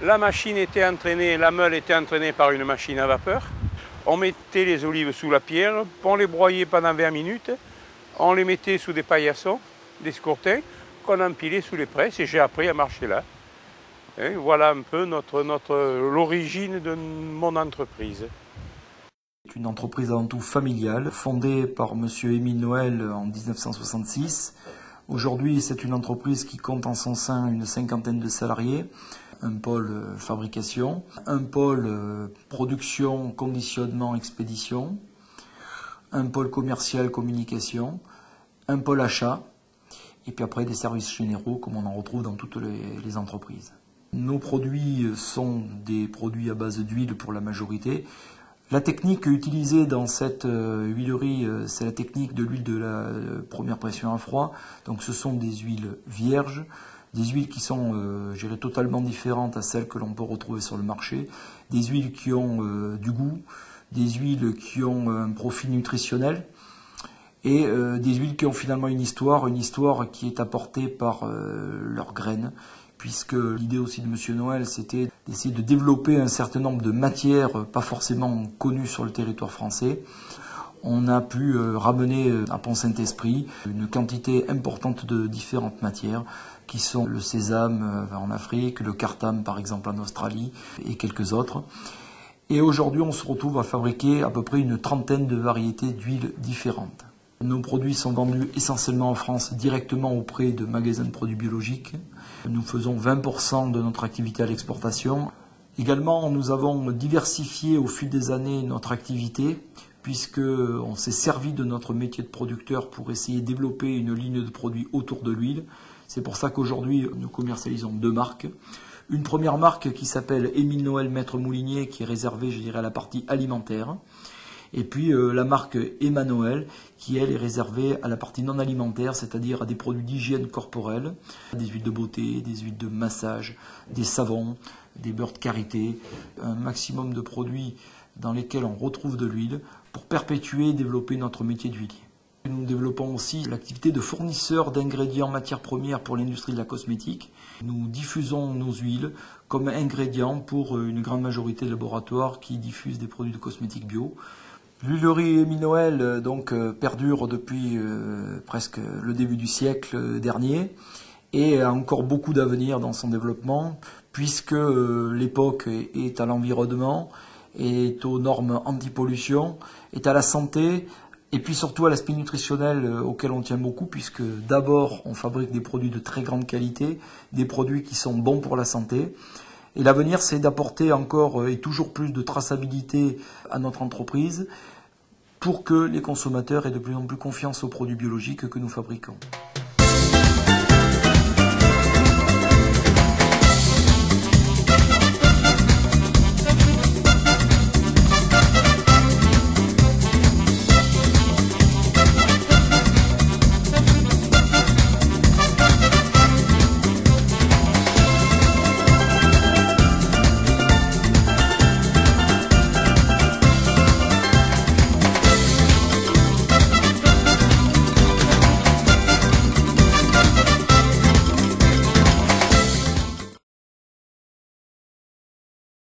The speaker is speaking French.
La machine était entraînée, la meule était entraînée par une machine à vapeur. On mettait les olives sous la pierre, on les broyait pendant 20 minutes, on les mettait sous des paillassons, des scourtins, qu'on empilait sous les presses et j'ai appris à marcher là. Et voilà un peu l'origine de mon entreprise. C'est une entreprise avant tout familiale, fondée par M. Émile Noël en 1966. Aujourd'hui, c'est une entreprise qui compte en son sein une cinquantaine de salariés, un pôle fabrication, un pôle production, conditionnement, expédition, un pôle commercial, communication, un pôle achat, et puis après des services généraux comme on en retrouve dans toutes les entreprises. Nos produits sont des produits à base d'huile pour la majorité. La technique utilisée dans cette huilerie, c'est la technique de l'huile de la première pression à froid. Donc ce sont des huiles vierges, des huiles qui sont totalement différentes à celles que l'on peut retrouver sur le marché, des huiles qui ont du goût, des huiles qui ont un profil nutritionnel et des huiles qui ont finalement une histoire qui est apportée par leurs graines, puisque l'idée aussi de M. Noël, c'était d'essayer de développer un certain nombre de matières pas forcément connues sur le territoire français. On a pu ramener à Pont-Saint-Esprit une quantité importante de différentes matières, qui sont le sésame en Afrique, le cartam par exemple en Australie, et quelques autres. Et aujourd'hui, on se retrouve à fabriquer à peu près une trentaine de variétés d'huiles différentes. Nos produits sont vendus essentiellement en France directement auprès de magasins de produits biologiques. Nous faisons 20% de notre activité à l'exportation. Également, nous avons diversifié au fil des années notre activité, puisqu'on s'est servi de notre métier de producteur pour essayer de développer une ligne de produits autour de l'huile. C'est pour ça qu'aujourd'hui, nous commercialisons deux marques. Une première marque qui s'appelle Émile Noël Maître Moulinier, qui est réservée, je dirais, à la partie alimentaire. Et puis la marque Emmanuel, qui elle est réservée à la partie non alimentaire, c'est-à-dire à des produits d'hygiène corporelle, des huiles de beauté, des huiles de massage, des savons, des beurres de karité, un maximum de produits dans lesquels on retrouve de l'huile pour perpétuer et développer notre métier d'huilier. Nous développons aussi l'activité de fournisseur d'ingrédients matières premières pour l'industrie de la cosmétique. Nous diffusons nos huiles comme ingrédients pour une grande majorité de laboratoires qui diffusent des produits de cosmétiques bio. L'huilerie Émile Noël perdure depuis presque le début du siècle dernier et a encore beaucoup d'avenir dans son développement, puisque l'époque est à l'environnement, est aux normes anti-pollution, est à la santé, et puis surtout à l'aspect nutritionnel auquel on tient beaucoup, puisque d'abord on fabrique des produits de très grande qualité, des produits qui sont bons pour la santé. Et l'avenir, c'est d'apporter encore et toujours plus de traçabilité à notre entreprise pour que les consommateurs aient de plus en plus confiance aux produits biologiques que nous fabriquons.